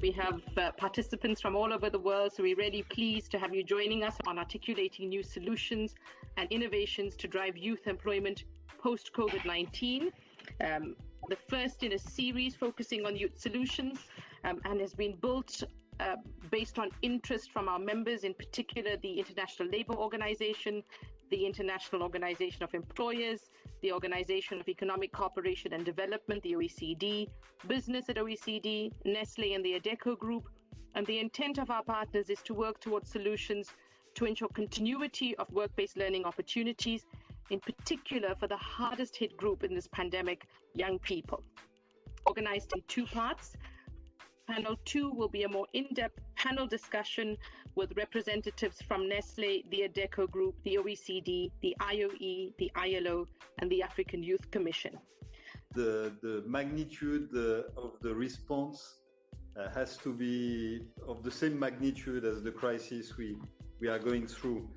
We have participants from all over the world, so we're really pleased to have you joining us on articulating new solutions and innovations to drive youth employment post-COVID-19. The first in a series focusing on youth solutions and has been built based on interest from our members, in particular the International Labour Organization, the International Organization of Employers, the Organization of Economic Cooperation and Development, the OECD, business at OECD, Nestle and the Adecco Group. And the intent of our partners is to work towards solutions to ensure continuity of work-based learning opportunities, in particular for the hardest hit group in this pandemic, young people. Organized in two parts. Panel 2 will be a more in-depth panel discussion with representatives from Nestle, the Adecco Group, the OECD, the IOE, the ILO, and the African Youth Commission. The magnitude of the response has to be of the same magnitude as the crisis we are going through.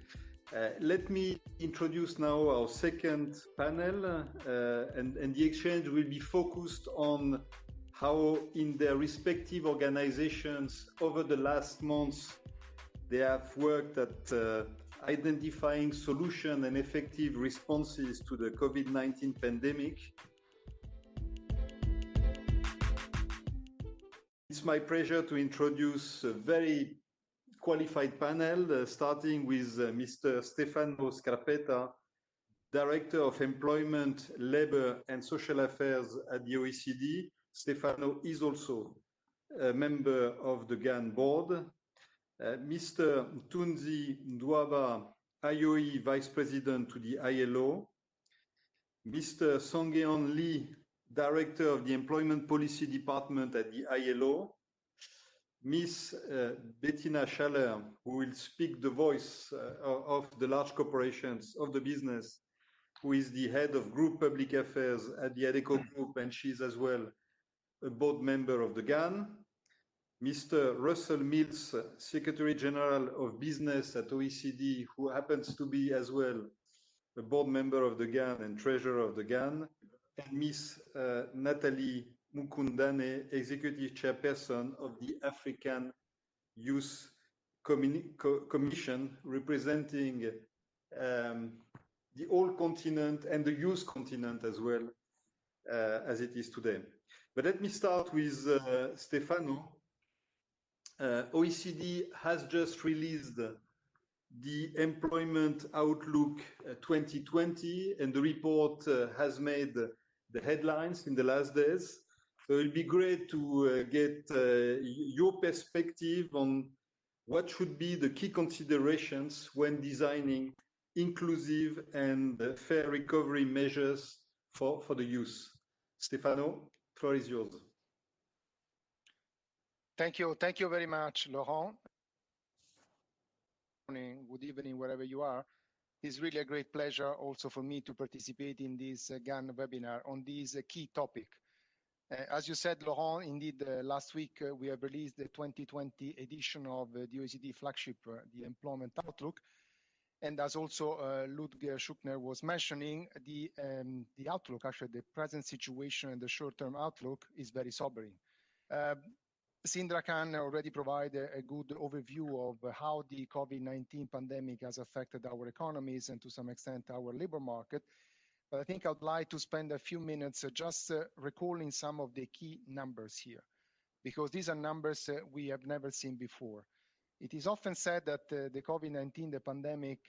Let me introduce now our second panel, and the exchange will be focused on how in their respective organizations over the last months they have worked at identifying solutions and effective responses to the COVID-19 pandemic. It's my pleasure to introduce a very qualified panel, starting with Mr. Stefano Scarpetta, Director of Employment, Labour and Social Affairs at the OECD. Stefano is also a member of the GAN board. Mr. Tunzi Ndwaba, IOE Vice President to the ILO. Mr. Songyeon Lee, Director of the Employment Policy Department at the ILO. Ms. Bettina Schaller, who will speak the voice of the large corporations of the business, who is the head of Group Public Affairs at the Adecco Group, and she's as well a board member of the GAN. Mr. Russell Mills, Secretary General of Business at OECD, who happens to be as well a board member of the GAN and treasurer of the GAN. And Ms. Nathalie Mukundane, Executive Chairperson of the African Youth Commission, representing the whole continent and the youth continent as well as it is today. But let me start with Stefano. OECD has just released the Employment Outlook 2020, and the report has made the headlines in the last days. So it'll be great to get your perspective on what should be the key considerations when designing inclusive and fair recovery measures for the youth. Stefano, the floor is yours. Thank you very much, Laurent. Good evening, wherever you are. It's really a great pleasure also for me to participate in this GAN webinar on this key topic. As you said, Laurent, indeed, last week we have released the 2020 edition of the OECD flagship, the Employment Outlook. And as also Ludger Schuckner was mentioning, the outlook, actually the present situation and the short-term outlook is very sobering. Sindra can already provide a good overview of how the COVID-19 pandemic has affected our economies and to some extent our labor market. But I think I'd like to spend a few minutes just recalling some of the key numbers here, because these are numbers we have never seen before. It is often said that the COVID-19, the pandemic,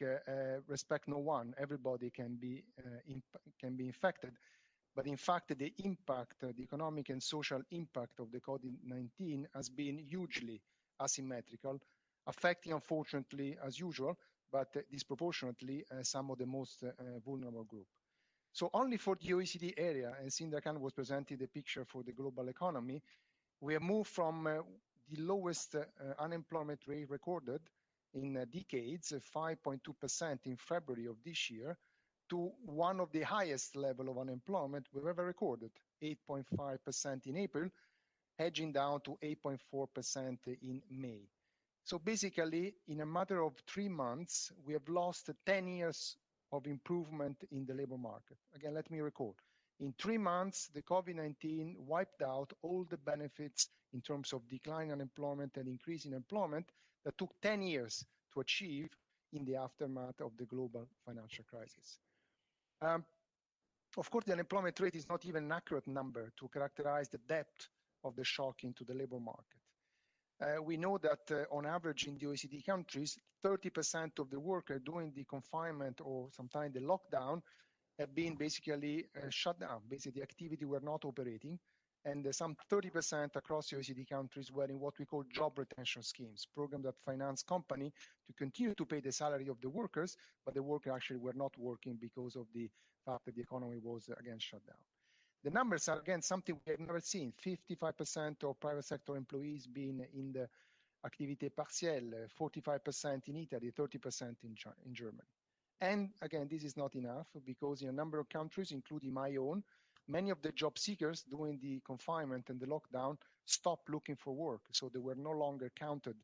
respect no one. Everybody can be infected. But in fact, the impact, the economic and social impact of the COVID-19 has been hugely asymmetrical, affecting, unfortunately, as usual, but disproportionately, some of the most vulnerable groups. So only for the OECD area, and Sindra Khan was presenting the picture for the global economy, we have moved from the lowest unemployment rate recorded in decades, 5.2% in February of this year, to one of the highest level of unemployment we've ever recorded, 8.5% in April, edging down to 8.4% in May. So basically, in a matter of 3 months, we have lost 10 years of improvement in the labor market. Again, let me recall, In 3 months, the COVID-19 wiped out all the benefits in terms of decline in unemployment and increase in employment that took 10 years to achieve in the aftermath of the global financial crisis. Of course, the unemployment rate is not even an accurate number to characterize the depth of the shock into the labor market. We know that on average in the OECD countries, 30% of the workers during the confinement or sometimes the lockdown have been basically shut down. Basically, the activity were not operating, and some 30% across the OECD countries were in what we call job retention schemes, programs that finance company to continue to pay the salary of the workers, but the workers actually were not working because of the fact that the economy was again shut down. The numbers are again something we have never seen. 55% of private sector employees being in the activité partielle, 45% in Italy, 30% in Germany. And again, this is not enough because in a number of countries, including my own, many of the job seekers during the confinement and the lockdown stopped looking for work. So they were no longer counted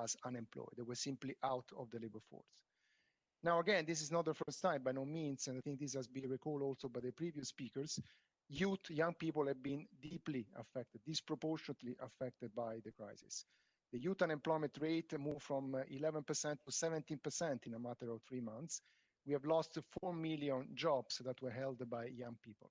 as unemployed. They were simply out of the labor force. Now, again, this is not the first time by no means, and I think this has been recalled also by the previous speakers. Youth, young people have been deeply affected, disproportionately affected by the crisis. The youth unemployment rate moved from 11% to 17% in a matter of 3 months. We have lost 4 million jobs that were held by young people.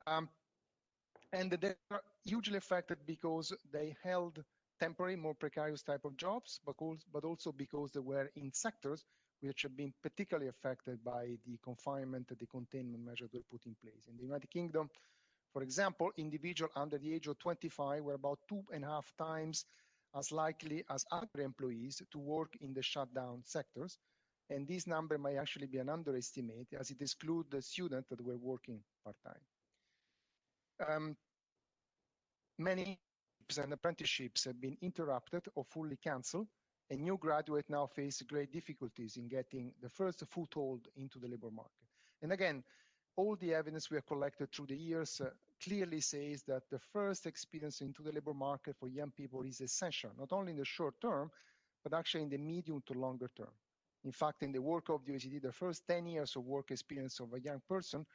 And they are hugely affected because they held temporary, more precarious type of jobs, but also because they were in sectors which have been particularly affected by the confinement and the containment measures that were put in place. In the United Kingdom, for example, individuals under the age of 25 were about 2.5 times as likely as other employees to work in the shutdown sectors. And this number may actually be an underestimate as it excludes the students that were working part-time. Many and apprenticeships have been interrupted or fully canceled, and new graduates now face great difficulties in getting the first foothold into the labor market. And again, all the evidence we have collected through the years clearly says that the first experience into the labor market for young people is essential, not only in the short term, but actually in the medium to longer term. In fact, in the work of the OECD, the first 10 years of work experience of a young person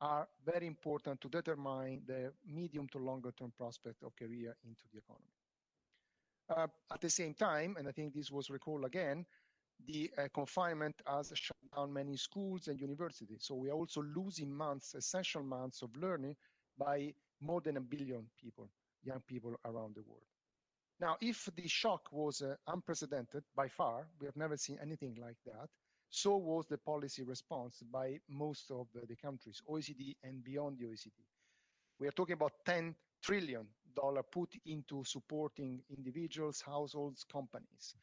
are very important to determine the medium to longer term prospect of career into the economy. At the same time, and I think this was recalled again, the confinement has shut down many schools and universities. So we are also losing months, essential months of learning by more than 1 billion people, young people around the world. Now, if the shock was unprecedented by far, we have never seen anything like that, so was the policy response by most of the countries, OECD and beyond the OECD. We are talking about $10 trillion put into supporting individuals, households, companies.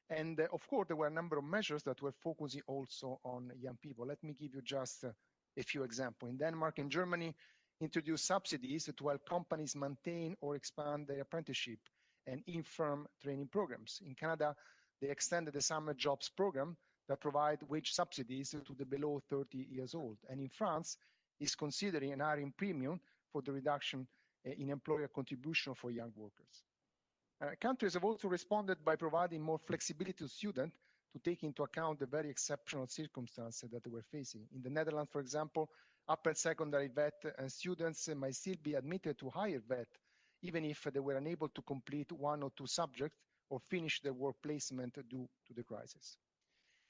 And of course, there were a number of measures that were focusing also on young people. Let me give you just a few examples. In Denmark and Germany, introduced subsidies to help companies maintain or expand their apprenticeship and in-firm training programs. In Canada, they extended the summer jobs program that provide wage subsidies to the below 30 years old. And in France, is considering an hiring premium for the reduction in employer contribution for young workers. Countries have also responded by providing more flexibility to students to take into account the very exceptional circumstances that they were facing. In the Netherlands, for example, upper secondary vet students might still be admitted to higher vet, even if they were unable to complete 1 or 2 subjects or finish their work placement due to the crisis.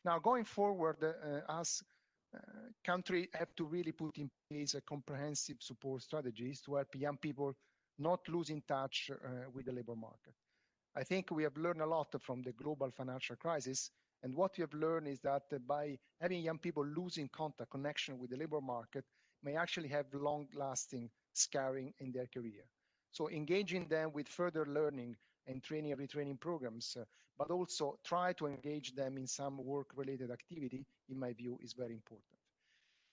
Now, going forward, as countries have to really put in place a comprehensive support strategies to help young people not lose in touch with the labor market. I think we have learned a lot from the global financial crisis, and what we have learned is that by having young people losing contact, connection with the labor market may actually have long-lasting scarring in their career. So engaging them with further learning and training and retraining programs, but also try to engage them in some work-related activity, in my view, is very important.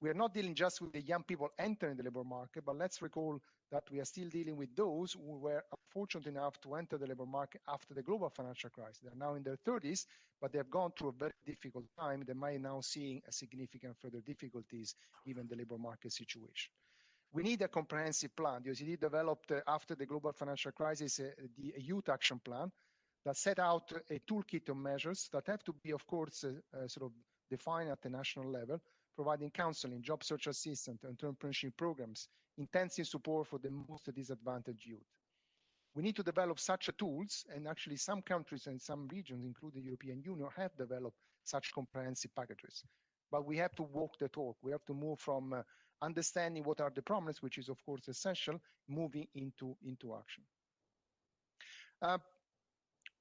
We are not dealing just with the young people entering the labor market, but let's recall that we are still dealing with those who were fortunate enough to enter the labor market after the global financial crisis. They are now in their 30s, but they have gone through a very difficult time. They might now seeing a significant further difficulties given the labor market situation. We need a comprehensive plan. The OECD developed after the global financial crisis the Youth Action Plan that set out a toolkit of measures that have to be, of course, sort of defined at the national level, providing counseling, job search assistance, entrepreneurship programs, intensive support for the most disadvantaged youth. We need to develop such tools, and actually some countries and some regions, including the European Union, have developed such comprehensive packages. But we have to walk the talk. We have to move from understanding what are the problems, which is of course essential, moving into action.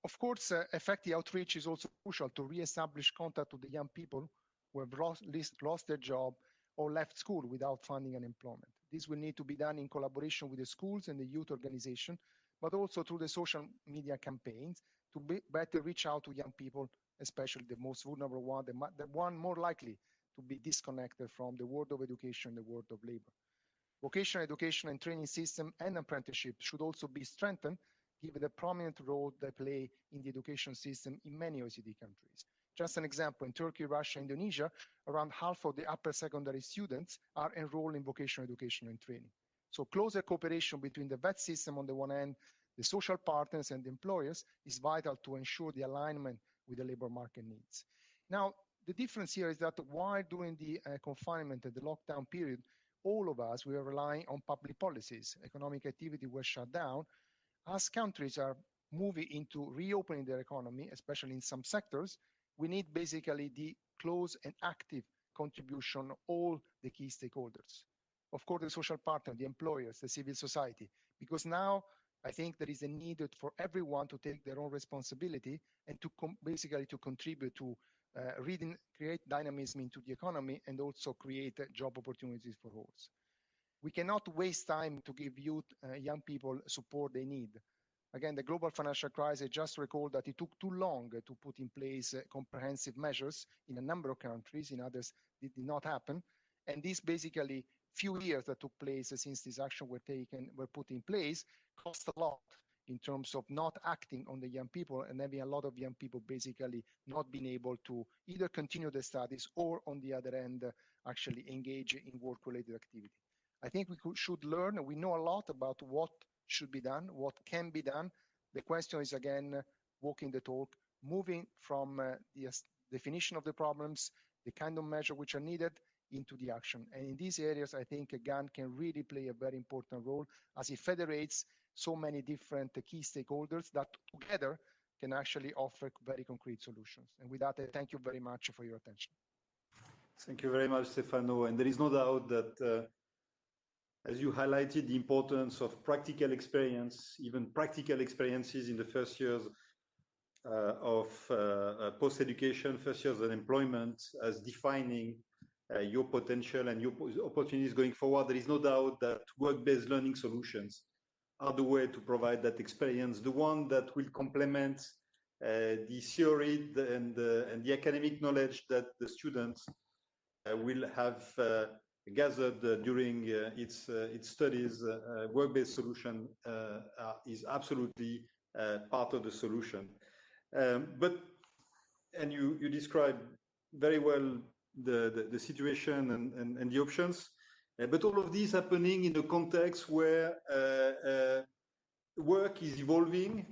Of course, effective outreach is also crucial to re-establish contact with the young people who have lost their job or left school without finding an employment. This will need to be done in collaboration with the schools and the youth organization, but also through the social media campaigns to better reach out to young people, especially the most vulnerable one, the one more likely to be disconnected from the world of education, the world of labor. Vocational education and training system and apprenticeship should also be strengthened, given the prominent role they play in the education system in many OECD countries. Just an example, in Turkey, Russia, Indonesia, around half of the upper secondary students are enrolled in vocational education and training. So closer cooperation between the VET system on the one hand, the social partners and the employers is vital to ensure the alignment with the labor market needs. Now, the difference here is that while during the confinement and the lockdown period, all of us, we are relying on public policies. Economic activity was shut down. As countries are moving into reopening their economy, especially in some sectors, we need basically the close and active contribution of all the key stakeholders. Of course, the social partner, the employers, the civil society, because now I think there is a need for everyone to take their own responsibility and to basically to contribute to create dynamism into the economy and also create job opportunities for all. We cannot waste time to give youth, young people support they need. Again, the global financial crisis just recalled that it took too long to put in place comprehensive measures in a number of countries. In others, it did not happen. And these basically few years that took place since these actions were put in place cost a lot in terms of not acting on the young people and having a lot of young people basically not being able to either continue their studies or on the other end, actually engage in work-related activity. I think we should learn, we know a lot about what should be done, what can be done. The question is again, walking the talk, moving from the definition of the problems, the kind of measures which are needed into the action. And in these areas, I think GAN can really play a very important role as it federates so many different key stakeholders that together can actually offer very concrete solutions. And with that, I thank you very much for your attention. Thank you very much, Stefano. And there is no doubt that as you highlighted the importance of practical experience, even practical experiences in the first years of post-education, first years of employment as defining your potential and your opportunities going forward, there is no doubt that work-based learning solutions are the way to provide that experience, the one that will complement the theory and the academic knowledge that the students will have gathered during its studies. Work-based solution is absolutely part of the solution. And you described very well the situation and the options, but all of these happening in a context where work is evolving,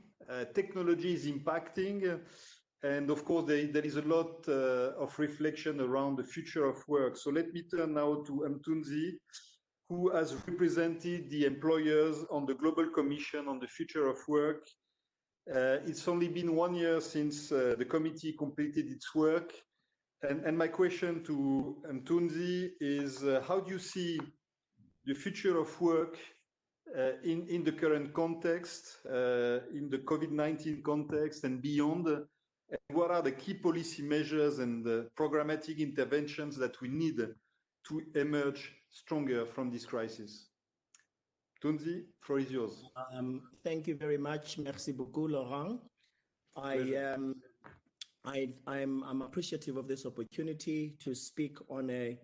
technology is impacting, and of course there is a lot of reflection around the future of work. So let me turn now to Mthunzi, who has represented the employers on the Global Commission on the Future of Work. It's only been 1 year since the committee completed its work. And my question to Mthunzi is, how do you see the future of work in the current context, in the COVID-19 context and beyond? And what are the key policy measures and the programmatic interventions that we need to emerge stronger from this crisis? Mthunzi, floor is yours. Thank you very much. Merci beaucoup, Laurent. I'm appreciative of this opportunity to speak on a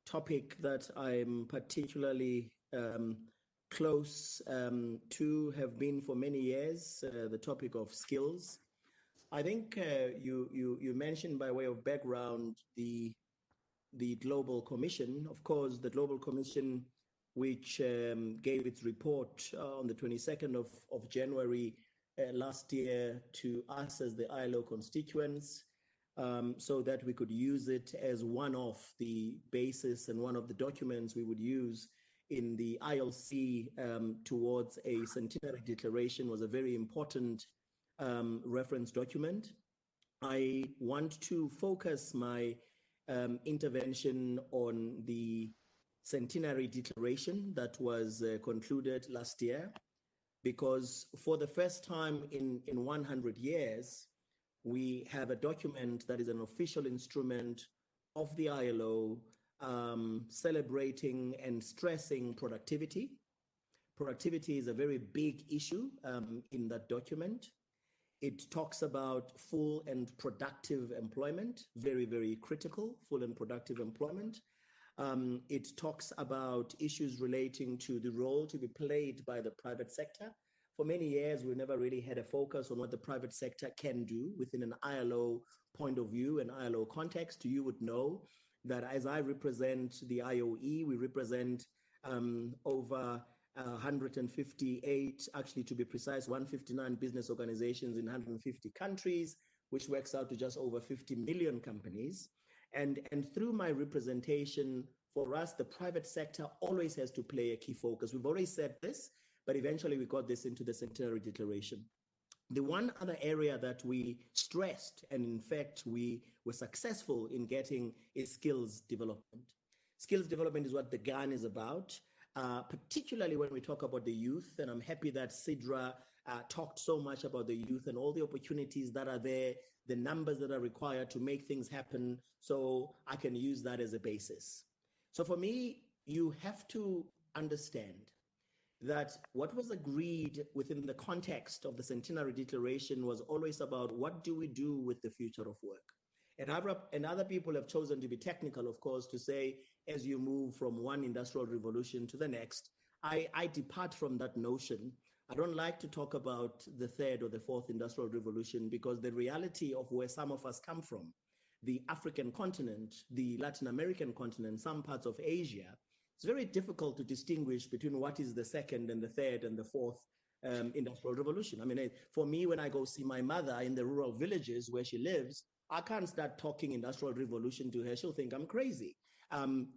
topic that I'm particularly close to, have been for many years, the topic of skills. I think you mentioned by way of background the Global Commission. Of course, the Global Commission, which gave its report on the 22nd of January last year to us as the ILO constituents, so that we could use it as one of the basis and one of the documents we would use in the ILC towards a centenary declaration. Was a very important reference document. I want to focus my intervention on the centenary declaration that was concluded last year, because for the first time in 100 years, we have a document that is an official instrument of the ILO celebrating and stressing productivity. Productivity is a very big issue in that document. It talks about full and productive employment, very, very critical, full and productive employment. It talks about issues relating to the role to be played by the private sector. For many years, we never really had a focus on what the private sector can do within an ILO point of view and ILO context. You would know that as I represent the IOE, we represent over 158, actually to be precise, 159 business organizations in 150 countries, which works out to just over 50 million companies. And through my representation, for us, the private sector always has to play a key focus. We've already said this, but eventually we got this into the Centenary Declaration. The one other area that we stressed, and in fact we were successful in getting, is skills development. Skills development is what the GAN is about, particularly when we talk about the youth. And I'm happy that Sidra talked so much about the youth and all the opportunities that are there, the numbers that are required to make things happen, so I can use that as a basis. So for me, you have to understand that what was agreed within the context of the Centenary Declaration was always about what do we do with the future of work. And other people have chosen to be technical, of course, to say, as you move from one industrial revolution to the next, I depart from that notion. I don't like to talk about the third or the fourth industrial revolution, because the reality of where some of us come from, the African continent, the Latin American continent, some parts of Asia, it's very difficult to distinguish between what is the second and the third and the fourth industrial revolution. I mean, for me, when I go see my mother in the rural villages where she lives, I can't start talking industrial revolution to her. She'll think I'm crazy.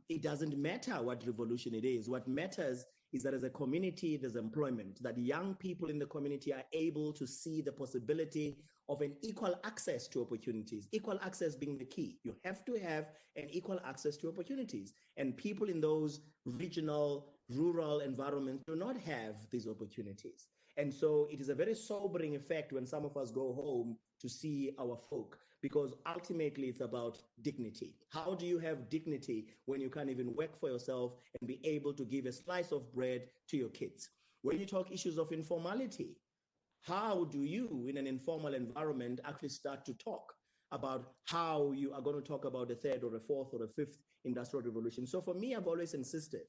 It doesn't matter what revolution it is. What matters is that as a community, there's employment, that young people in the community are able to see the possibility of an equal access to opportunities, equal access being the key. You have to have an equal access to opportunities. And people in those regional, rural environments do not have these opportunities. And so it is a very sobering effect when some of us go home to see our folk, because ultimately it's about dignity. How do you have dignity when you can't even work for yourself and be able to give a slice of bread to your kids? When you talk issues of informality, how do you, in an informal environment, actually start to talk about how you are going to talk about the third or the fourth or the fifth industrial revolution? So for me, I've always insisted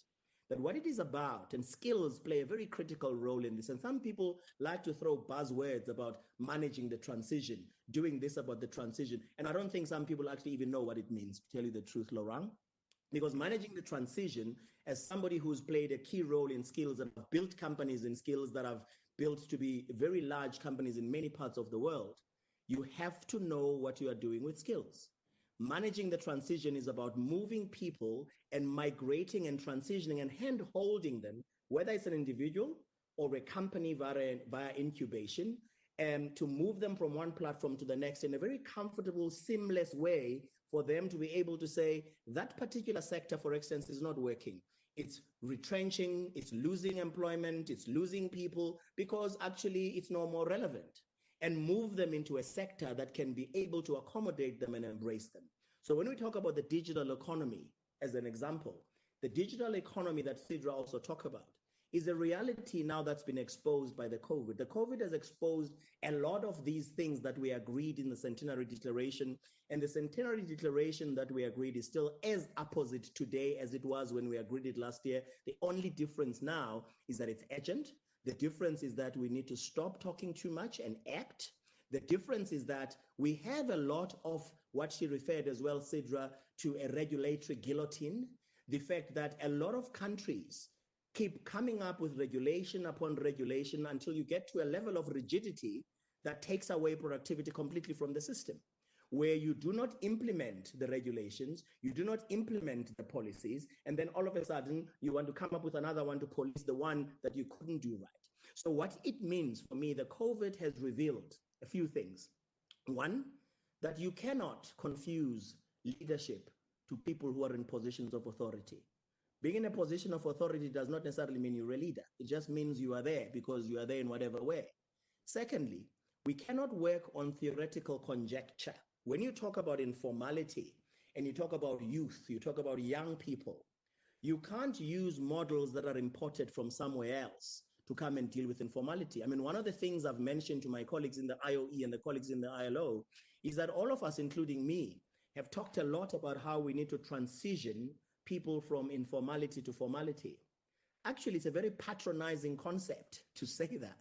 that what it is about, and skills play a very critical role in this. And some people like to throw buzzwords about managing the transition, doing this about the transition. And I don't think some people actually even know what it means, to tell you the truth, Laurent. Because managing the transition, as somebody who's played a key role in skills and have built companies in skills that have built to be very large companies in many parts of the world, you have to know what you are doing with skills. Managing the transition is about moving people and migrating and transitioning and hand-holding them, whether it's an individual or a company via incubation, and to move them from one platform to the next in a very comfortable, seamless way for them to be able to say, that particular sector, for instance, is not working. It's retrenching, it's losing employment, it's losing people, because actually it's no more relevant, and move them into a sector that can be able to accommodate them and embrace them. So when we talk about the digital economy, as an example, the digital economy that Sidra also talked about is a reality now that's been exposed by the COVID. The COVID has exposed a lot of these things that we agreed in the Centenary Declaration, and the Centenary Declaration that we agreed is still as opposite today as it was when we agreed it last year. The only difference now is that it's urgent. The difference is that we need to stop talking too much and act. The difference is that we have a lot of what she referred as well, Sidra, to a regulatory guillotine. The fact that a lot of countries keep coming up with regulation upon regulation until you get to a level of rigidity that takes away productivity completely from the system. where you do not implement the regulations, you do not implement the policies, and then all of a sudden you want to come up with another one to police the one that you couldn't do right. So what it means for me, the COVID has revealed a few things. One, that you cannot confuse leadership to people who are in positions of authority. Being in a position of authority does not necessarily mean you're a leader. It just means you are there because you are there in whatever way. Secondly, we cannot work on theoretical conjecture. When you talk about informality and you talk about youth, you talk about young people, you can't use models that are imported from somewhere else to come and deal with informality. I mean, one of the things I've mentioned to my colleagues in the IOE and the colleagues in the ILO is that all of us, including me, have talked a lot about how we need to transition people from informality to formality. Actually, it's a very patronizing concept to say that.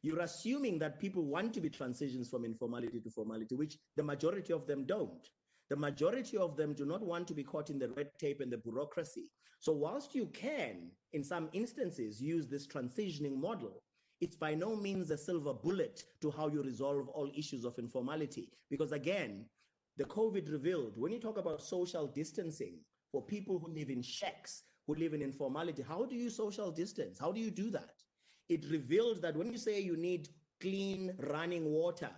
You're assuming that people want to be transitions from informality to formality, which the majority of them don't. The majority of them do not want to be caught in the red tape and the bureaucracy. So whilst you can, in some instances, use this transitioning model, it's by no means a silver bullet to how you resolve all issues of informality. Because again, the COVID revealed, when you talk about social distancing for people who live in shacks, who live in informality, how do you social distance? How do you do that? It revealed that when you say you need clean running water,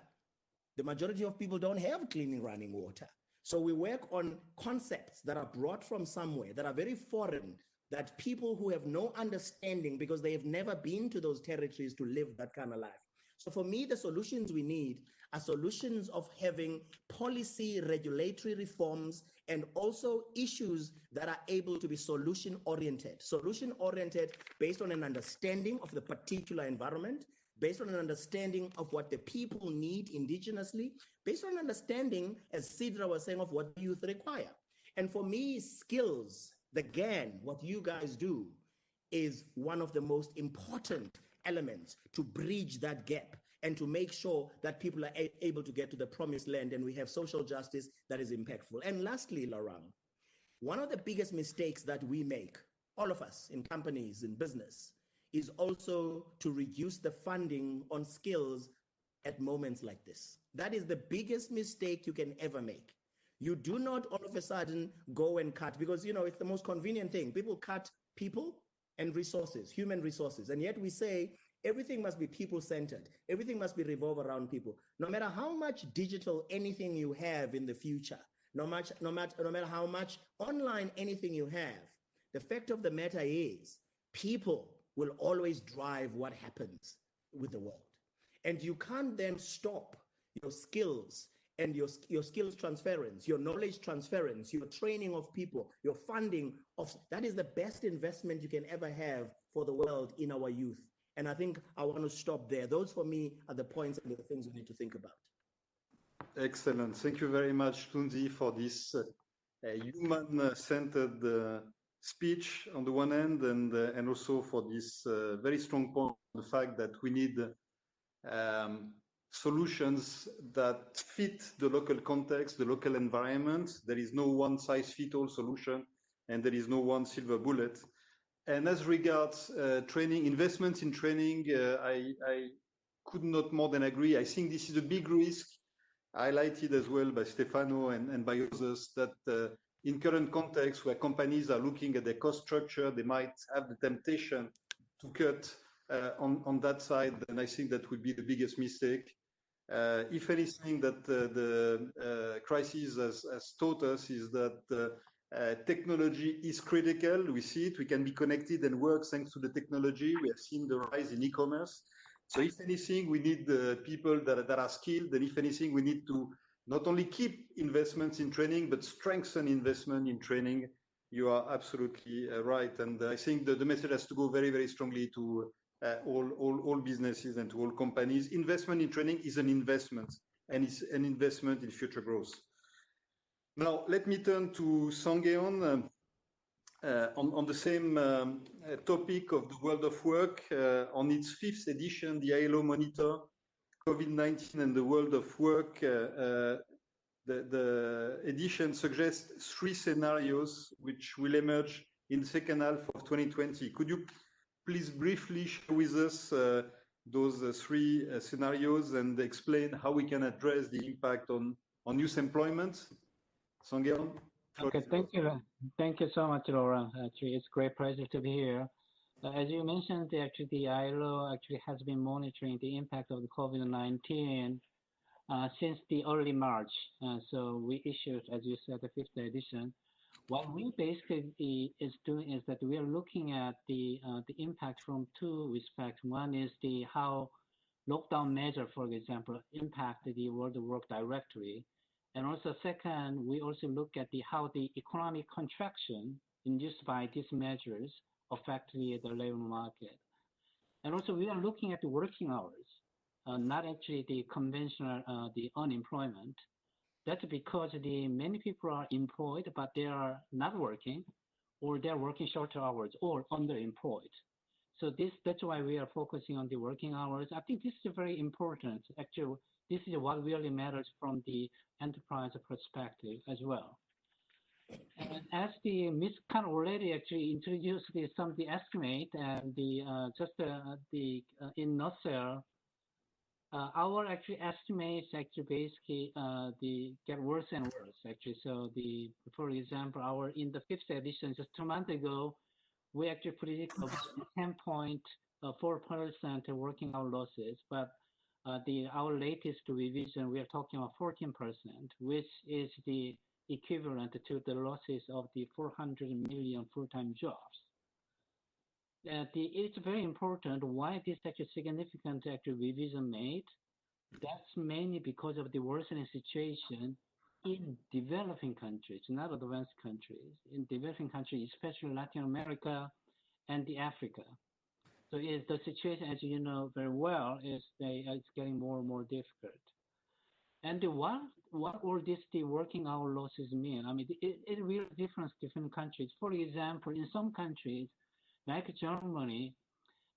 the majority of people don't have clean running water. So we work on concepts that are brought from somewhere, that are very foreign, that people who have no understanding because they have never been to those territories to live that kind of life. So for me, the solutions we need are solutions of having policy regulatory reforms and also issues that are able to be solution-oriented based on an understanding of the particular environment, based on an understanding of what the people need indigenously, based on an understanding, as Sidra was saying, of what the youth require. And for me, skills, the GAN, what you guys do, is one of the most important elements to bridge that gap and to make sure that people are able to get to the promised land and we have social justice that is impactful. And lastly, Laurent, one of the biggest mistakes that we make, all of us in companies, in business, is also to reduce the funding on skills at moments like this. That is the biggest mistake you can ever make. You do not all of a sudden go and cut, because it's the most convenient thing. People cut people and resources, human resources, and yet we say everything must be people-centered. Everything must be revolved around people. No matter how much digital anything you have in the future, no matter how much online anything you have, the fact of the matter is people will always drive what happens with the world. And you can't then stop your skills and your skills transference, your knowledge transference, your training of people, your funding of, that is the best investment you can ever have for the world in our youth. And I think I want to stop there. Those for me are the points and the things we need to think about. Excellent. Thank you very much, Tunzi, for this human-centered speech on the one hand, and also for this very strong point, the fact that we need solutions that fit the local context, the local environment. There is no one-size-fits-all solution, and there is no one silver bullet. And as regards training, investments in training, I could not more than agree. I think this is a big risk, highlighted as well by Stefano and by others, that in current context where companies are looking at their cost structure, they might have the temptation to cut on that side, and I think that would be the biggest mistake. If anything that the crisis has taught us is that technology is critical. We see it. We can be connected and work thanks to the technology. We have seen the rise in e-commerce. So if anything, we need people that are skilled. And if anything, we need to not only keep investments in training, but strengthen investment in training. You are absolutely right. And I think that the message has to go very, very strongly to all businesses and to all companies. Investment in training is an investment, and it's an investment in future growth. Now, let me turn to Sangeon on the same topic of the world of work. On its 5th edition, the ILO Monitor, COVID-19 and the World of Work, the edition suggests 3 scenarios which will emerge in the second half of 2020. Could you please briefly share with us those 3 scenarios and explain how we can address the impact on on youth employment. Song-Yeon? Okay, thank you so much, Laura. Actually, it's a great pleasure to be here. As you mentioned, actually, the ILO actually has been monitoring the impact of the COVID-19 since the early March. So we issued, as you said, the 5th edition. What we basically is doing is that we are looking at the impact from two respects. One is how lockdown measure, for example, impact the World Work Directory. And also second, we also look at how the economic contraction induced by these measures affect the labor market. And also we are looking at the working hours, not actually the conventional, the unemployment. That's because many people are employed, but they are not working, or they're working shorter hours or underemployed. So that's why we are focusing on the working hours. I think this is very important. Actually, this is what really matters from the enterprise perspective as well. And as Ms. Khan already actually introduced some of the estimate and in nutshell, our actually estimates actually basically get worse and worse actually. So for example, in the 5th edition just 2 months ago, we actually predict about 10.4% working hour losses, but our latest revision, we are talking about 14%, which is the equivalent to the losses of the 400 million full-time jobs. It's very important why this such a significant actual revision made. That's mainly because of the worsening situation in developing countries, not advanced countries. In developing countries, especially Latin America and Africa. So the situation, as you know very well, it's getting more and more difficult. And what all this the working hour losses mean? I mean, it really differs different countries. For example, in some countries like Germany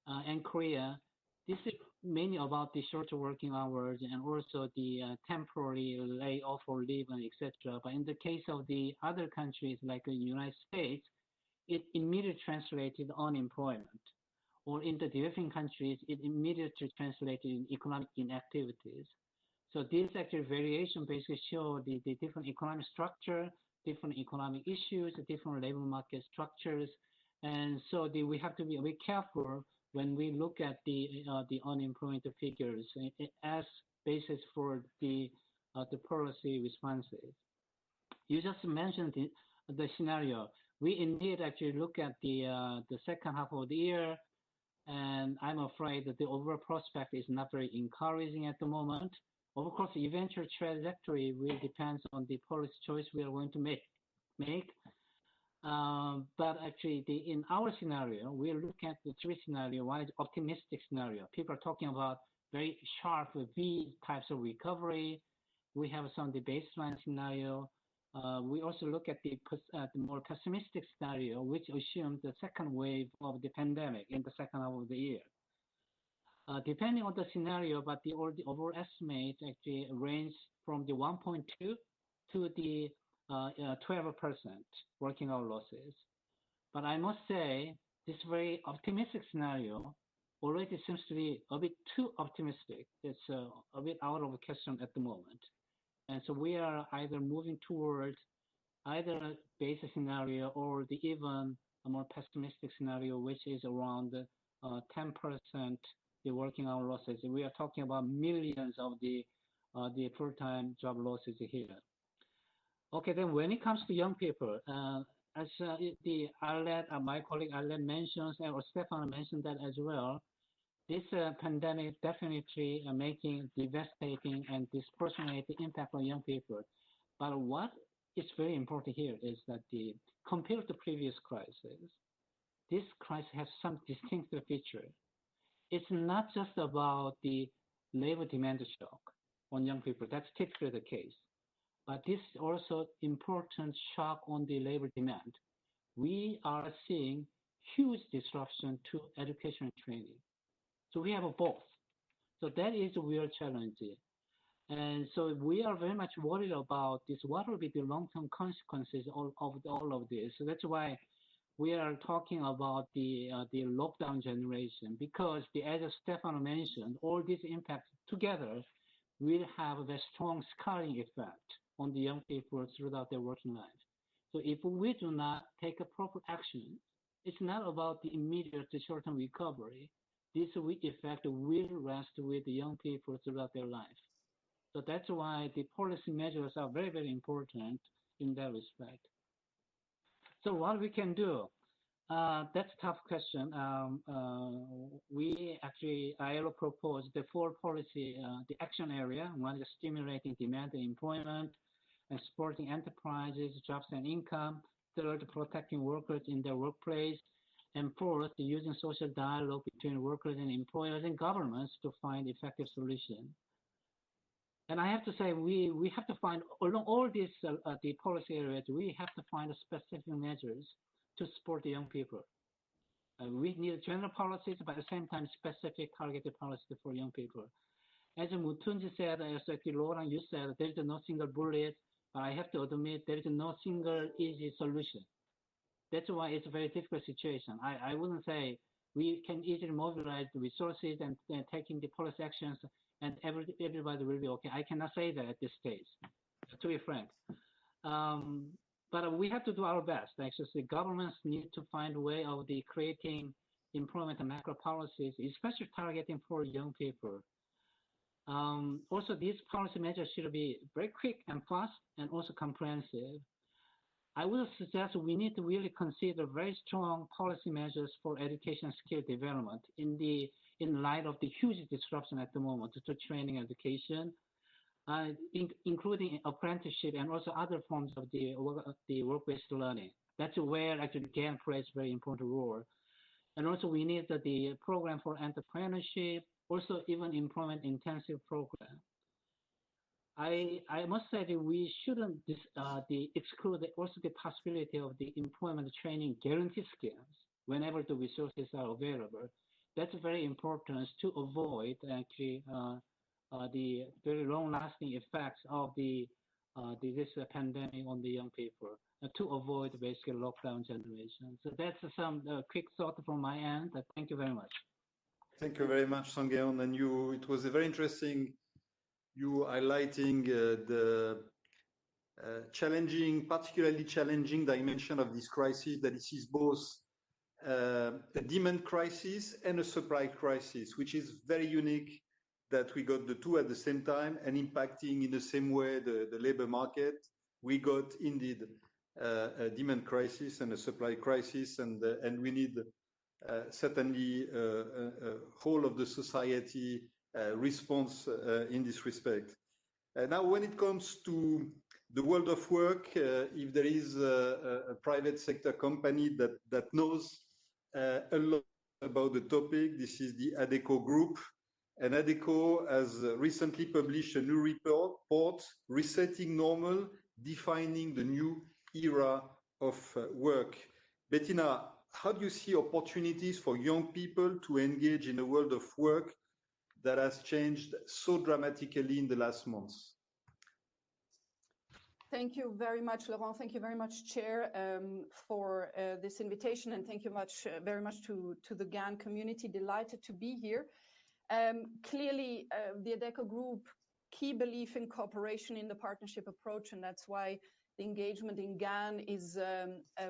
and Korea, this is mainly about the shorter working hours and also the temporary layoff or leave, etc. But in the case of the other countries like the United States, it immediately translated unemployment. Or in the developing countries, it immediately translated in economic inactivities. So these actual variation basically show the different economic structure, different economic issues, different labor market structures. And so we have to be very careful when we look at the unemployment figures as basis for the policy responses. You just mentioned the scenario. We indeed actually look at the second half of the year, and I'm afraid that the overall prospect is not very encouraging at the moment. Of course, the eventual trajectory will depend on the policy choice we are going to make. But actually, in our scenario, we look at the three scenarios. One is optimistic scenario. People are talking about very sharp V types of recovery. We have some of the baseline scenario. We also look at the more pessimistic scenario, which assumes the second wave of the pandemic in the second half of the year. Depending on the scenario, but the overall estimate actually range from the 1.2 to the 12% working hour losses. But I must say, this very optimistic scenario already seems to be a bit too optimistic. It's a bit out of the question at the moment. And so we are either moving towards either a basic scenario or even a more pessimistic scenario, which is around 10% the working hour losses. We are talking about millions of the full-time job losses here. Okay, then when it comes to young people, as my colleague Arlette mentions, or Stefan mentioned that as well, this pandemic definitely making devastating and disproportionate impact on young people. But what is very important here is that compared to previous crises, this crisis has some distinctive feature. It's not just about the labor demand shock on young people. That's typically the case. But this is also important shock on the labor demand. We are seeing huge disruption to education and training. So we have both. So that is a real challenge. And so we are very much worried about this. What will be the long-term consequences of all of this? So that's why we are talking about the lockdown generation, because as Stefano mentioned, all these impacts together will have a very strong scarring effect on the young people throughout their working life. So if we do not take a proper action, it's not about the immediate short-term recovery. This effect will rest with the young people throughout their life. So that's why the policy measures are very, very important in that respect. So what we can do, that's a tough question. I will propose the four policy, the action area. One is stimulating demand and employment, and supporting enterprises, jobs and income. Third, protecting workers in their workplace. And fourth, using social dialogue between workers and employers and governments to find effective solutions. And I have to say, we have to find, along all these the policy areas, we have to find specific measures to support the young people. We need general policies, but at the same time, specific targeted policies for young people. As Mutunji said, as Laurent, you said, there is no single bullet. I have to admit, there is no single easy solution. That's why it's a very difficult situation. I wouldn't say we can easily mobilize the resources and taking the policy actions and everybody will be okay. I cannot say that at this stage, to be frank. But we have to do our best. Actually, governments need to find a way of creating employment and macro policies, especially targeting for young people. Also, these policy measures should be very quick and fast and also comprehensive. I would suggest we need to really consider very strong policy measures for education skill development in light of the huge disruption at the moment to training education, including apprenticeship and also other forms of the work-based learning. That's where actually GAN plays a very important role. And also we need the program for entrepreneurship, also even employment intensive program. I must say that we shouldn't exclude also the possibility of the employment training guarantee schemes whenever the resources are available. That's very important to avoid actually the very long-lasting effects of this pandemic on the young people, to avoid basically lockdown generation. So that's some quick thought from my end. Thank you very much. Thank you very much, Song-Geun. And it was a very interesting. You highlighting the particularly challenging dimension of this crisis, that it is both a demand crisis and a supply crisis, which is very unique, that we got the two at the same time and impacting in the same way the labor market. We got indeed a demand crisis and a supply crisis, and we need certainly a whole of the society response in this respect. Now, when it comes to the world of work, if there is a private sector company that knows a lot about the topic, this is the ADECO Group. And ADECO has recently published a new report, Resetting Normal, Defining the New Era of Work. Bettina, how do you see opportunities for young people to engage in a world of work that has changed so dramatically in the last months? Thank you very much, Laurent. Thank you very much, Chair, for this invitation, and thank you very much to the GAN community. Delighted to be here. Clearly, the ADECO Group, key belief in cooperation in the partnership approach, and that's why the engagement in GAN is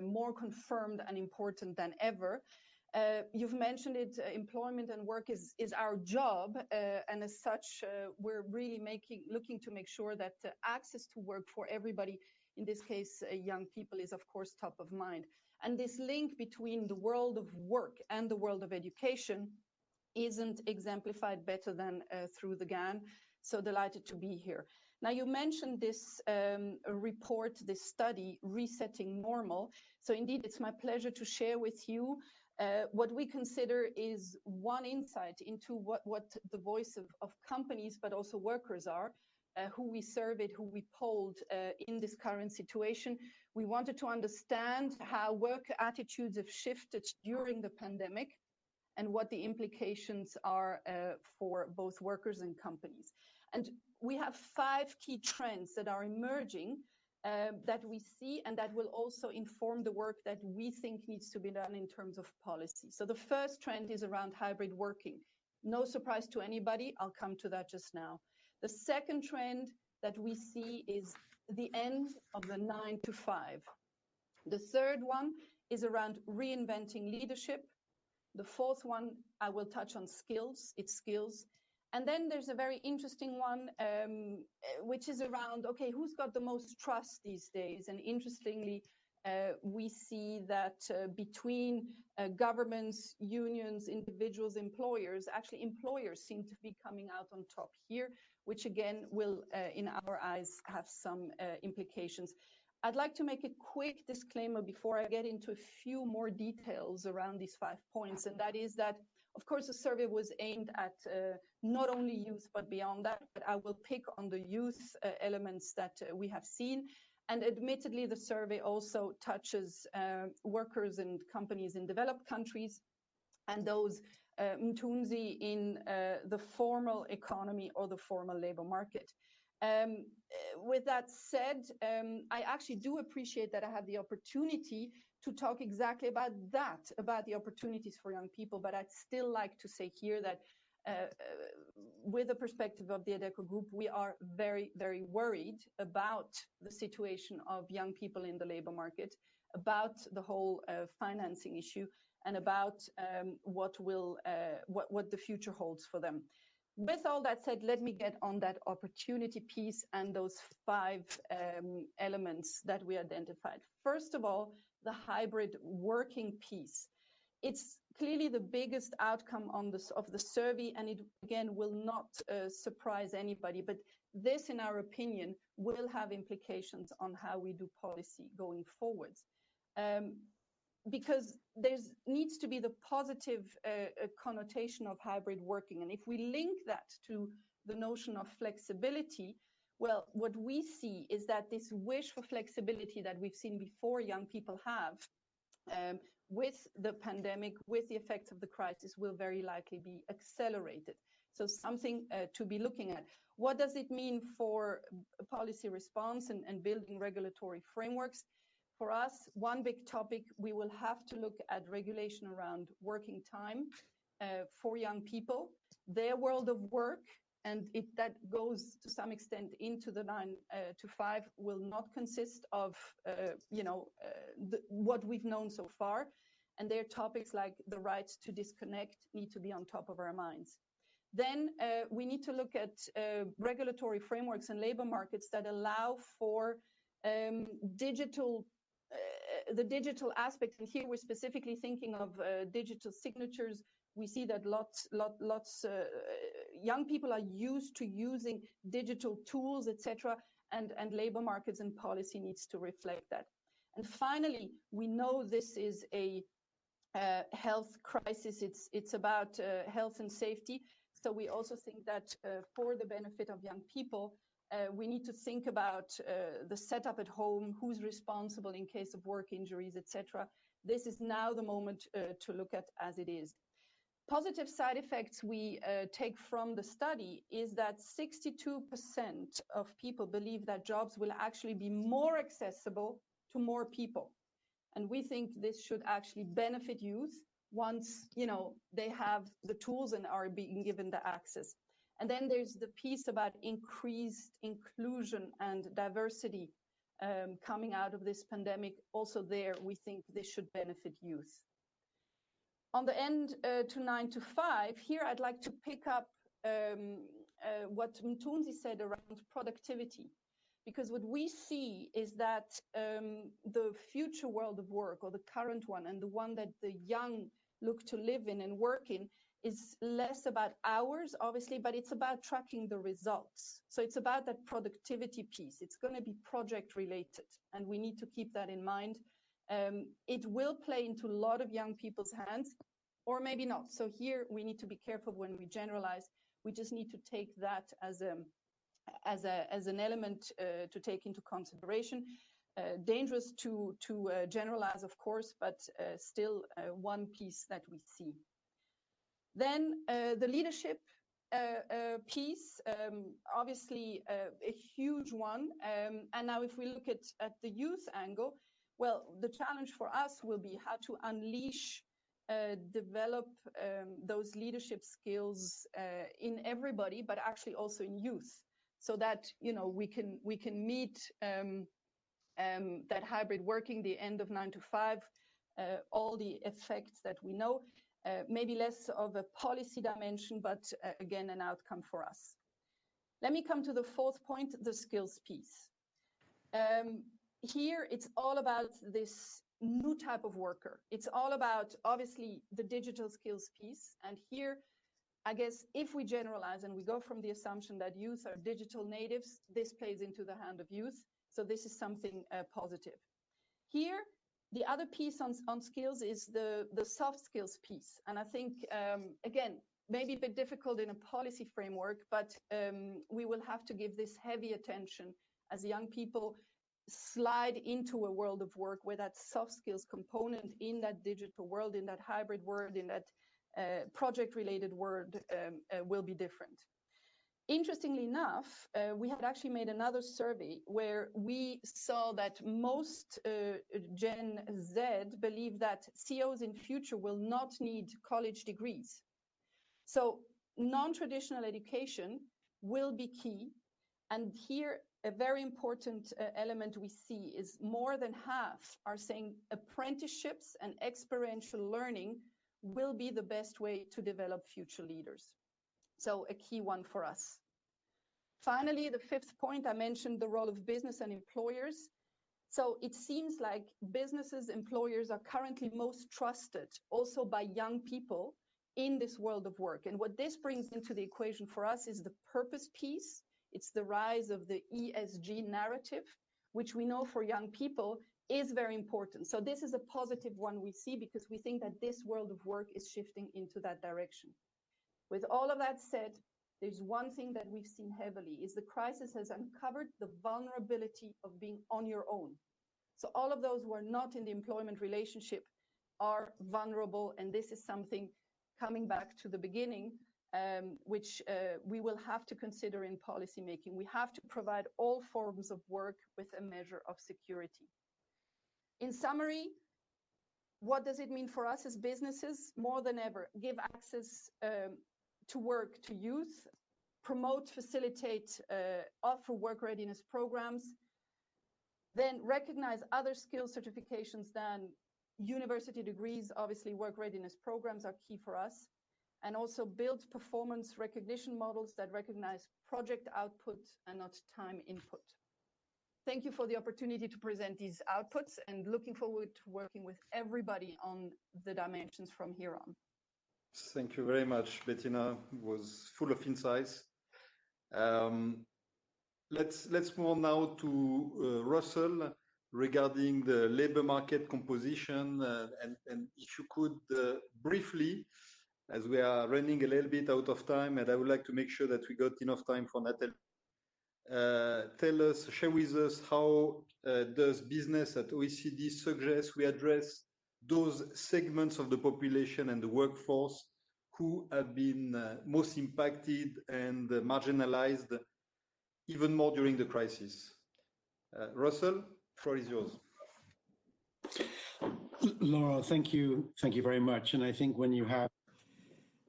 more confirmed and important than ever. You've mentioned it, employment and work is our job, and as such, we're really looking to make sure that access to work for everybody, in this case, young people, is of course top of mind. And this link between the world of work and the world of education isn't exemplified better than through the GAN. So delighted to be here. Now, you mentioned this report, this study, Resetting Normal. So indeed, it's my pleasure to share with you what we consider is one insight into what the voice of companies, but also workers are, who we surveyed, who we polled in this current situation. We wanted to understand how work attitudes have shifted during the pandemic and what the implications are for both workers and companies. And we have 5 key trends that are emerging that we see, and that will also inform the work that we think needs to be done in terms of policy. So the first trend is around hybrid working. No surprise to anybody, I'll come to that just now. The second trend that we see is the end of the 9 to 5. The third one is around reinventing leadership. The fourth one, I will touch on skills, it's skills. And then there's a very interesting one, which is around, okay, who's got the most trust these days? And interestingly, we see that between governments, unions, individuals, employers, actually employers seem to be coming out on top here, which again will, in our eyes, have some implications. I'd like to make a quick disclaimer before I get into a few more details around these 5 points, and that is that, of course, the survey was aimed at not only youth, but beyond that, but I will pick on the youth elements that we have seen. And admittedly, the survey also touches workers and companies in developed countries and those Mthunzi in the formal economy or the formal labor market. With that said, I actually do appreciate that I have the opportunity to talk exactly about that, about the opportunities for young people, but I'd still like to say here that with the perspective of the Adecco Group, we are very, very worried about the situation of young people in the labor market, about the whole financing issue, and about what the future holds for them. With all that said, let me get on that opportunity piece and those 5 elements that we identified. First of all, the hybrid working piece. It's clearly the biggest outcome of the survey, and it again will not surprise anybody, but this, in our opinion, will have implications on how we do policy going forwards. Because there needs to be the positive connotation of hybrid working. And if we link that to the notion of flexibility, well, what we see is that this wish for flexibility that we've seen before young people have with the pandemic, with the effects of the crisis, will very likely be accelerated. So something to be looking at. What does it mean for policy response and building regulatory frameworks? For us, one big topic, we will have to look at regulation around working time for young people, their world of work, and that goes to some extent into the 9 to 5, will not consist of, what we've known so far. And their topics like the right to disconnect need to be on top of our minds. Then we need to look at regulatory frameworks and labor markets that allow for the digital aspect, and here we're specifically thinking of digital signatures. We see that lots young people are used to using digital tools, etc., and labor markets and policy needs to reflect that. And finally, we know this is a health crisis. It's about health and safety. So we also think that for the benefit of young people, we need to think about the setup at home, who's responsible in case of work injuries, etc. This is now the moment to look at as it is. Positive side effects we take from the study is that 62% of people believe that jobs will actually be more accessible to more people. And we think this should actually benefit youth once, they have the tools and are being given the access. And then there's the piece about increased inclusion and diversity coming out of this pandemic. Also there, we think this should benefit youth. On the end to 9 to 5, here I'd like to pick up what Mthunzi said around productivity. Because what we see is that the future world of work, or the current one, and the one that the young look to live in and work in, is less about hours, obviously, but it's about tracking the results. So it's about that productivity piece. It's going to be project related, and we need to keep that in mind. It will play into a lot of young people's hands, or maybe not. So here we need to be careful when we generalize. We just need to take that as an element to take into consideration. Dangerous to generalize, of course, but still one piece that we see. Then the leadership piece, obviously a huge one. And now if we look at the youth angle, well, the challenge for us will be how to unleash develop those leadership skills in everybody, but actually also in youth, so that we can meet that hybrid working, the end of 9 to 5, all the effects that we know. Maybe less of a policy dimension, but again, an outcome for us. Let me come to the fourth point, the skills piece. Here, it's all about this new type of worker. It's all about, obviously, the digital skills piece. And here, I guess, if we generalize and we go from the assumption that youth are digital natives, this plays into the hand of youth. So this is something positive. Here, the other piece on skills is the soft skills piece. And I think, again, maybe a bit difficult in a policy framework, but we will have to give this heavy attention as young people slide into a world of work where that soft skills component in that digital world, in that hybrid world, in that project-related world will be different. Interestingly enough, we had actually made another survey where we saw that most Gen Z believe that CEOs in future will not need college degrees. So non-traditional education will be key. And here, a very important element we see is more than half are saying apprenticeships and experiential learning will be the best way to develop future leaders. So a key one for us. Finally, the fifth point, I mentioned the role of business and employers. So it seems like businesses, employers are currently most trusted also by young people in this world of work. And what this brings into the equation for us is the purpose piece. It's the rise of the ESG narrative, which we know for young people is very important. So this is a positive one we see because we think that this world of work is shifting into that direction. With all of that said, there's one thing that we've seen heavily is the crisis has uncovered the vulnerability of being on your own. So all of those who are not in the employment relationship are vulnerable. And this is something coming back to the beginning, which we will have to consider in policy making. We have to provide all forms of work with a measure of security. In summary, what does it mean for us as businesses? More than ever, give access to work to youth, promote, facilitate, offer work readiness programs, then recognize other skill certifications than university degrees. Obviously, work readiness programs are key for us, and also build performance recognition models that recognize project output and not time input. Thank you for the opportunity to present these outputs and looking forward to working with everybody on the dimensions from here on. Thank you very much, Bettina. It was full of insights. Let's move on now to Russell regarding the labor market composition. And if you could briefly, as we are running a little bit out of time, and I would like to make sure that we got enough time for Natalie, share with us how does business at OECD suggest we address those segments of the population and the workforce who have been most impacted and marginalized even more during the crisis. Russell, the floor is yours. Laura, thank you very much. And I think when you have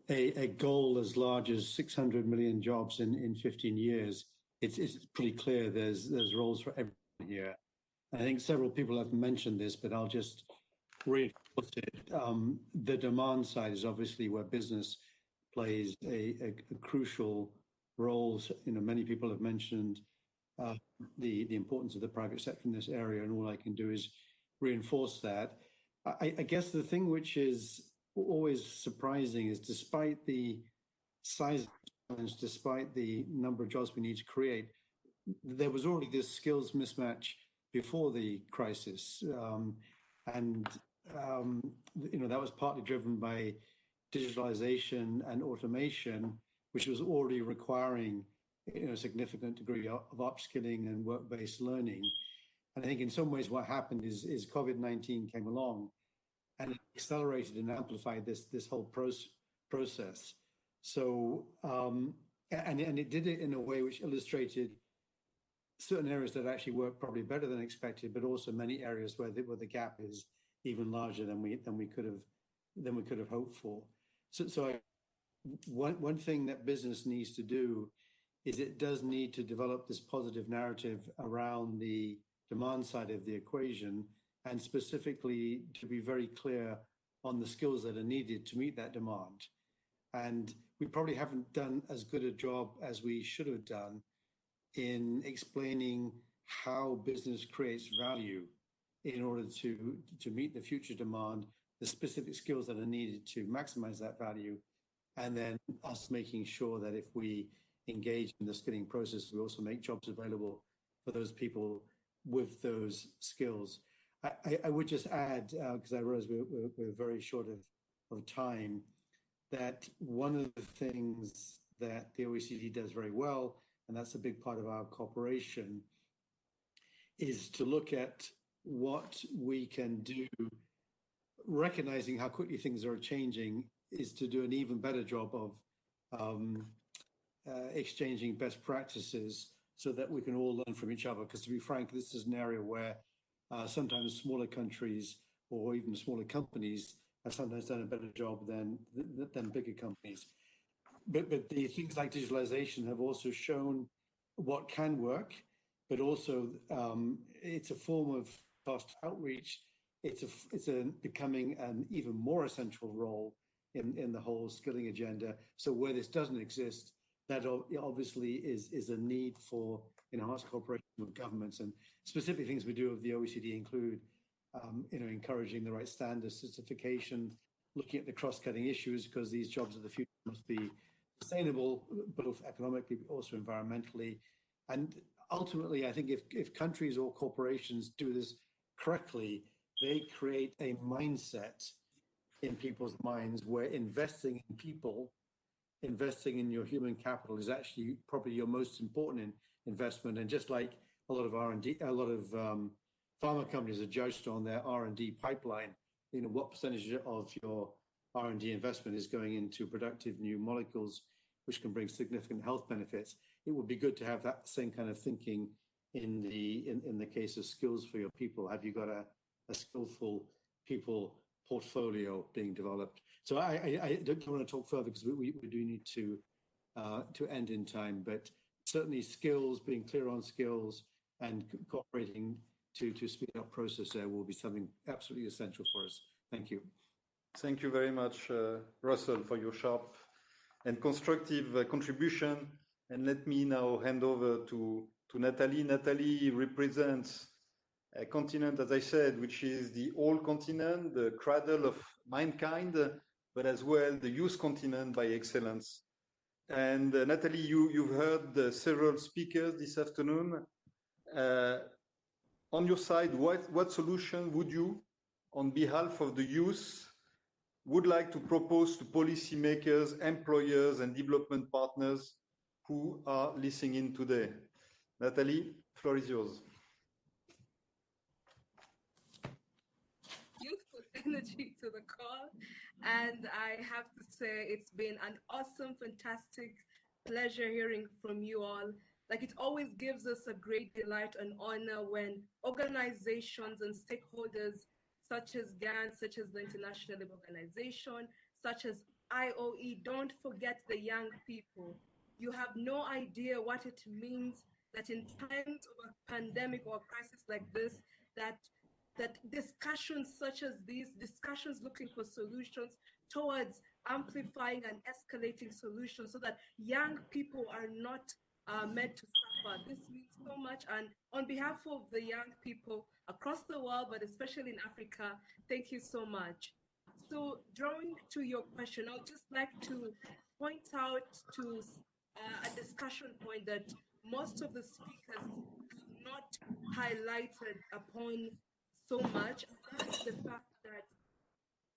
a goal as large as 600 million jobs in 15 years, it's pretty clear there's roles for everyone here. I think several people have mentioned this, but I'll just reinforce it. The demand side is obviously where business plays a crucial role. Many people have mentioned the importance of the private sector in this area, and all I can do is reinforce that. I guess the thing which is always surprising is despite the size of the challenge, despite the number of jobs we need to create, there was already this skills mismatch before the crisis. That was partly driven by digitalization and automation, which was already requiring a significant degree of upskilling and work-based learning. And I think in some ways what happened is COVID-19 came along and it accelerated and amplified this whole process. So, and it did it in a way which illustrated certain areas that actually worked probably better than expected, but also many areas where the gap is even larger than we could have we could have hoped for. One thing that business needs to do is it does need to develop this positive narrative around the demand side of the equation, and specifically to be very clear on the skills that are needed to meet that demand. And we probably haven't done as good a job as we should have done in explaining how business creates value in order to meet the future demand, the specific skills that are needed to maximize that value, and then us making sure that if we engage in the skilling process, we also make jobs available for those people with those skills. I would just add, because I realize we're very short of time, that one of the things that the OECD does very well, and that's a big part of our cooperation, is to look at what we can do, recognizing how quickly things are changing, is to do an even better job of exchanging best practices so that we can all learn from each other. Because to be frank, this is an area where sometimes smaller countries or even smaller companies have sometimes done a better job than bigger companies. But the things like digitalization have also shown what can work, but also it's a form of fast outreach. It's becoming an even more essential role in the whole skilling agenda. So where this doesn't exist, that obviously is a need for enhanced cooperation with governments. And specific things we do with the OECD include encouraging the right standards, certification, looking at the cross-cutting issues, because these jobs of the future must be sustainable, both economically, but also environmentally. And ultimately, I think if countries or corporations do this correctly, they create a mindset in people's minds where investing in people, investing in your human capital is actually probably your most important investment. And just like a lot of R&D, a lot of pharma companies are judged on their R&D pipeline, what percentage of your R&D investment is going into productive new molecules, which can bring significant health benefits. It would be good to have that same kind of thinking in the case of skills for your people. Have you got a skillful people portfolio being developed? So I don't want to talk further because we do need to end in time, but certainly skills, being clear on skills and cooperating to speed up process there will be something absolutely essential for us. Thank you. Thank you very much, Russell, for your sharp and constructive contribution. And let me now hand over to Nathalie. Nathalie represents a continent, as I said, which is the old continent, the cradle of mankind, but as well the youth continent by excellence. And Nathalie, you've heard several speakers this afternoon. On your side, what solution would you, on behalf of the youth, would like to propose to policymakers, employers, and development partners who are listening in today? Nathalie, floor is yours. Youthful energy to the call. And I have to say, it's been an awesome, fantastic pleasure hearing from you all. Like, it always gives us a great delight and honor when organizations and stakeholders such as GAN, such as the International Labour Organization, such as IOE, don't forget the young people. You have no idea what it means that in times of a pandemic or a crisis like this, that discussions such as these, discussions looking for solutions towards amplifying and escalating solutions so that young people are not made to suffer. This means so much. And on behalf of the young people across the world, but especially in Africa, thank you so much. So drawing to your question, I'd just like to point out to a discussion point that most of the speakers have not highlighted upon so much, and that is the fact that,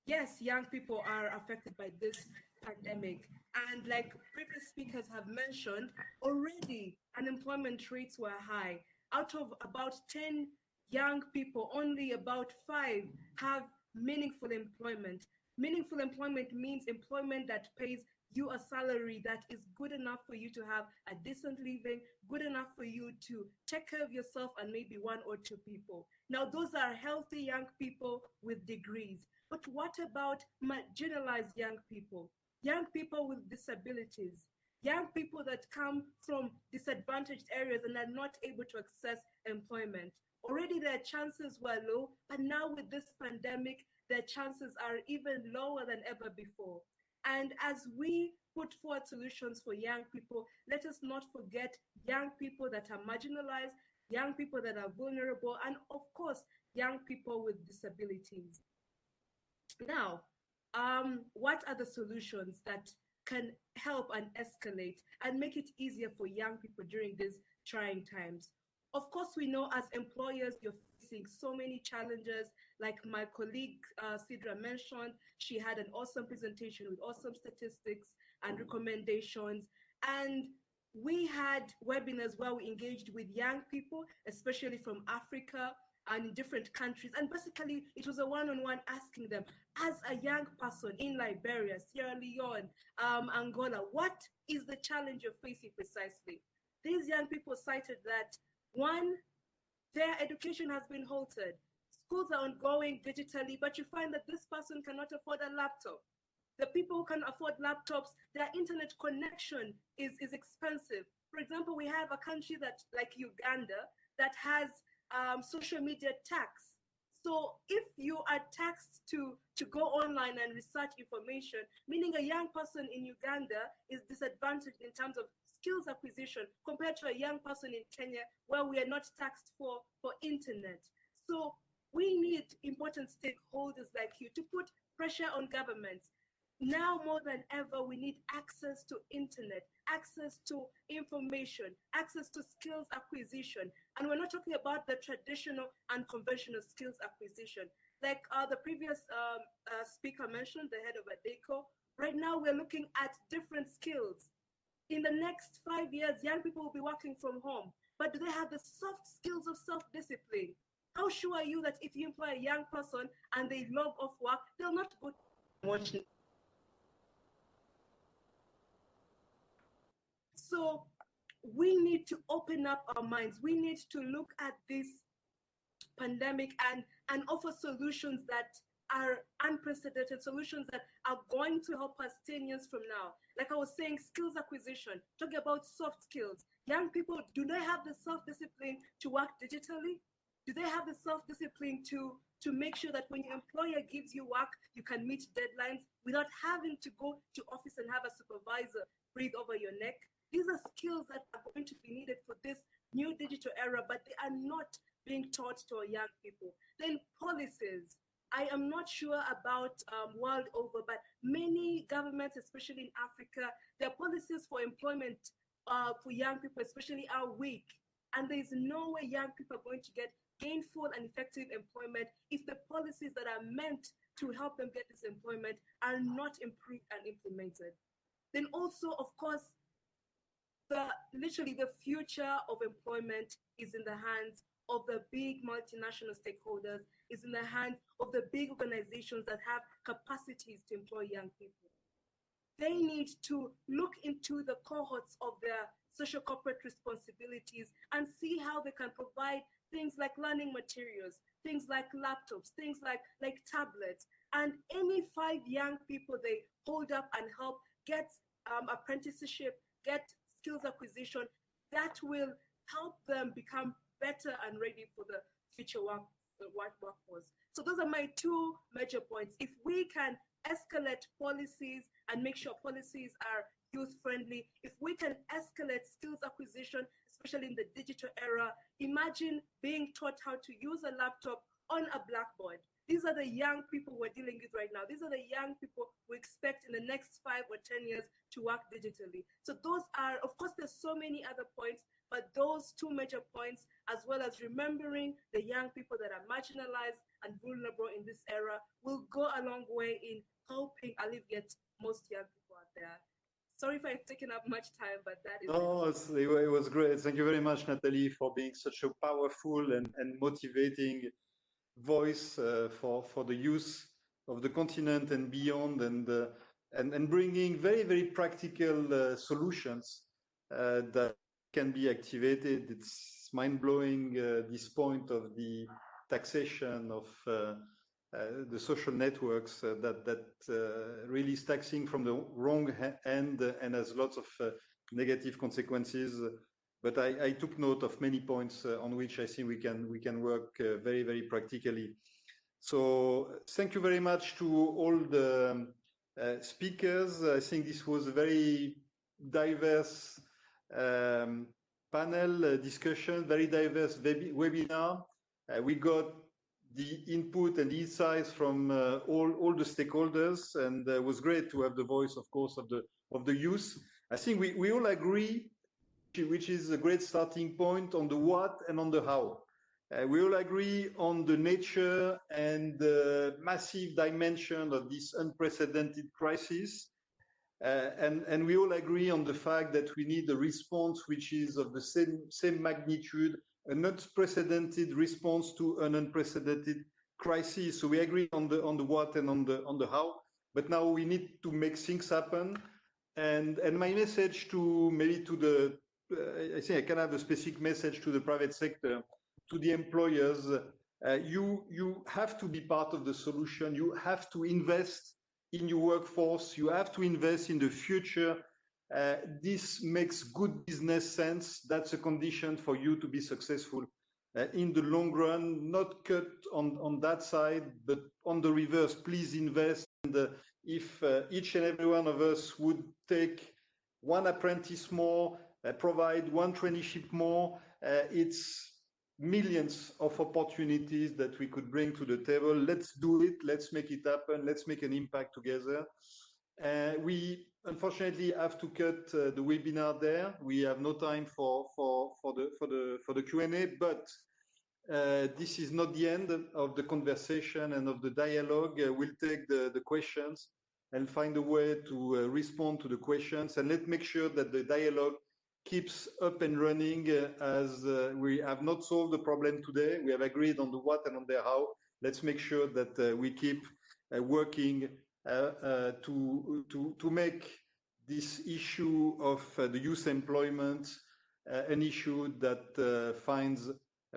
yes, young people are affected by this pandemic. And like previous speakers have mentioned, already unemployment rates were high. Out of about 10 young people, only about 5 have meaningful employment. Meaningful employment means employment that pays you a salary that is good enough for you to have a decent living, good enough for you to take care of yourself and maybe 1 or 2 people. Now, those are healthy young people with degrees. But what about marginalized young people? Young people with disabilities, young people that come from disadvantaged areas and are not able to access employment. Already their chances were low, but now with this pandemic, their chances are even lower than ever before. And as we put forward solutions for young people, let us not forget young people that are marginalized, young people that are vulnerable, and of course, young people with disabilities. Now, what are the solutions that can help and escalate and make it easier for young people during these trying times? Of course, we know as employers, you're facing so many challenges. Like my colleague Sidra mentioned, she had an awesome presentation with awesome statistics and recommendations. And we had webinars where we engaged with young people, especially from Africa and different countries. And basically, it was a one-on-one asking them, as a young person in Liberia, Sierra Leone, Angola, what is the challenge you're facing precisely? These young people cited that, one, their education has been halted. Schools are ongoing digitally, but you find that this person cannot afford a laptop. The people who can afford laptops, their internet connection is expensive. For example, we have a country that, like Uganda, that has social media tax. So if you are taxed to go online and research information, meaning a young person in Uganda is disadvantaged in terms of skills acquisition compared to a young person in Kenya where we are not taxed for internet. So we need important stakeholders like you to put pressure on governments. Now more than ever, we need access to internet, access to information, access to skills acquisition. And we're not talking about the traditional and conventional skills acquisition. Like the previous speaker mentioned, the head of ADECO, right now we're looking at different skills. In the next 5 years, young people will be working from home, but do they have the soft skills of self-discipline? How sure are you that if you employ a young person and they log off work, they'll not go watching? So we need to open up our minds. We need to look at this pandemic and offer solutions that are unprecedented, solutions that are going to help us 10 years from now. Like I was saying, skills acquisition, talking about soft skills. Young people, do they have the self-discipline to work digitally? Do they have the self-discipline to make sure that when your employer gives you work, you can meet deadlines without having to go to office and have a supervisor breathe over your neck? These are skills that are going to be needed for this new digital era, but they are not being taught to our young people. Then policies. I am not sure about world over, but many governments, especially in Africa, their policies for employment for young people especially are weak. And there's no way young people are going to get gainful and effective employment if the policies that are meant to help them get this employment are not improved and implemented. Then also, of course, literally the future of employment is in the hands of the big multinational stakeholders, is in the hands of the big organizations that have capacities to employ young people. They need to look into the cohorts of their social corporate responsibilities and see how they can provide things like learning materials, things like laptops, things like tablets, and any 5 young people they hold up and help get apprenticeship, get skills acquisition, that will help them become better and ready for the future workforce. So those are my 2 major points. If we can escalate policies and make sure policies are youth-friendly, if we can escalate skills acquisition, especially in the digital era, imagine being taught how to use a laptop on a blackboard. These are the young people we're dealing with right now. These are the young people we expect in the next 5 or 10 years to work digitally. So those are, of course, there's so many other points, but those 2 major points, as well as remembering the young people that are marginalized and vulnerable in this era, will go a long way in helping alleviate most young people out there. Sorry if I've taken up much time, but that is it was great. Thank you very much, Natalie, for being such a powerful and motivating voice for the youth of the continent and beyond, and bringing very, very practical solutions that can be activated. It's mind-blowing, this point of the taxation of the social networks that really is taxing from the wrong end and has lots of negative consequences. But I took note of many points on which I think we can work very, very practically. So thank you very much to all the speakers. I think this was a very diverse panel discussion, very diverse webinar. We got the input and insights from all the stakeholders, and it was great to have the voice, of course, of the youth. I think we all agree, which is a great starting point, on the what and on the how. We all agree on the nature and the massive dimension of this unprecedented crisis. And we all agree on the fact that we need a response which is of the same magnitude, an unprecedented response to an unprecedented crisis. So we agree on the what and on the how, but now we need to make things happen. And my message to I think I can have a specific message to the private sector, to the employers. You have to be part of the solution. You have to invest in your workforce. You have to invest in the future. This makes good business sense. That's a condition for you to be successful in the long run. Not cut on that side, but on the reverse. Please invest. And if each and every one of us would take one apprentice more, provide one traineeship more, it's millions of opportunities that we could bring to the table. Let's do it. Let's make it happen. Let's make an impact together. We unfortunately have to cut the webinar there. We have no time for the Q&A, but this is not the end of the conversation and of the dialogue. We'll take the questions and find a way to respond to the questions, and let's make sure that the dialogue keeps up and running as we have not solved the problem today. We have agreed on the what and on the how. Let's make sure that we keep working to make this issue of the youth employment an issue that finds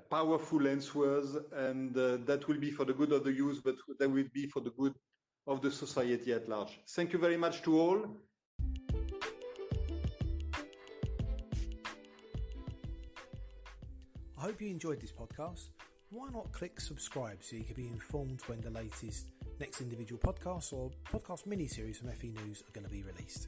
powerful answers, and that will be for the good of the youth, but that will be for the good of the society at large. Thank you very much to all. I hope you enjoyed this podcast. Why not click subscribe so you can be informed when the latest Next Individual podcasts or podcast mini-series from FE News are going to be released.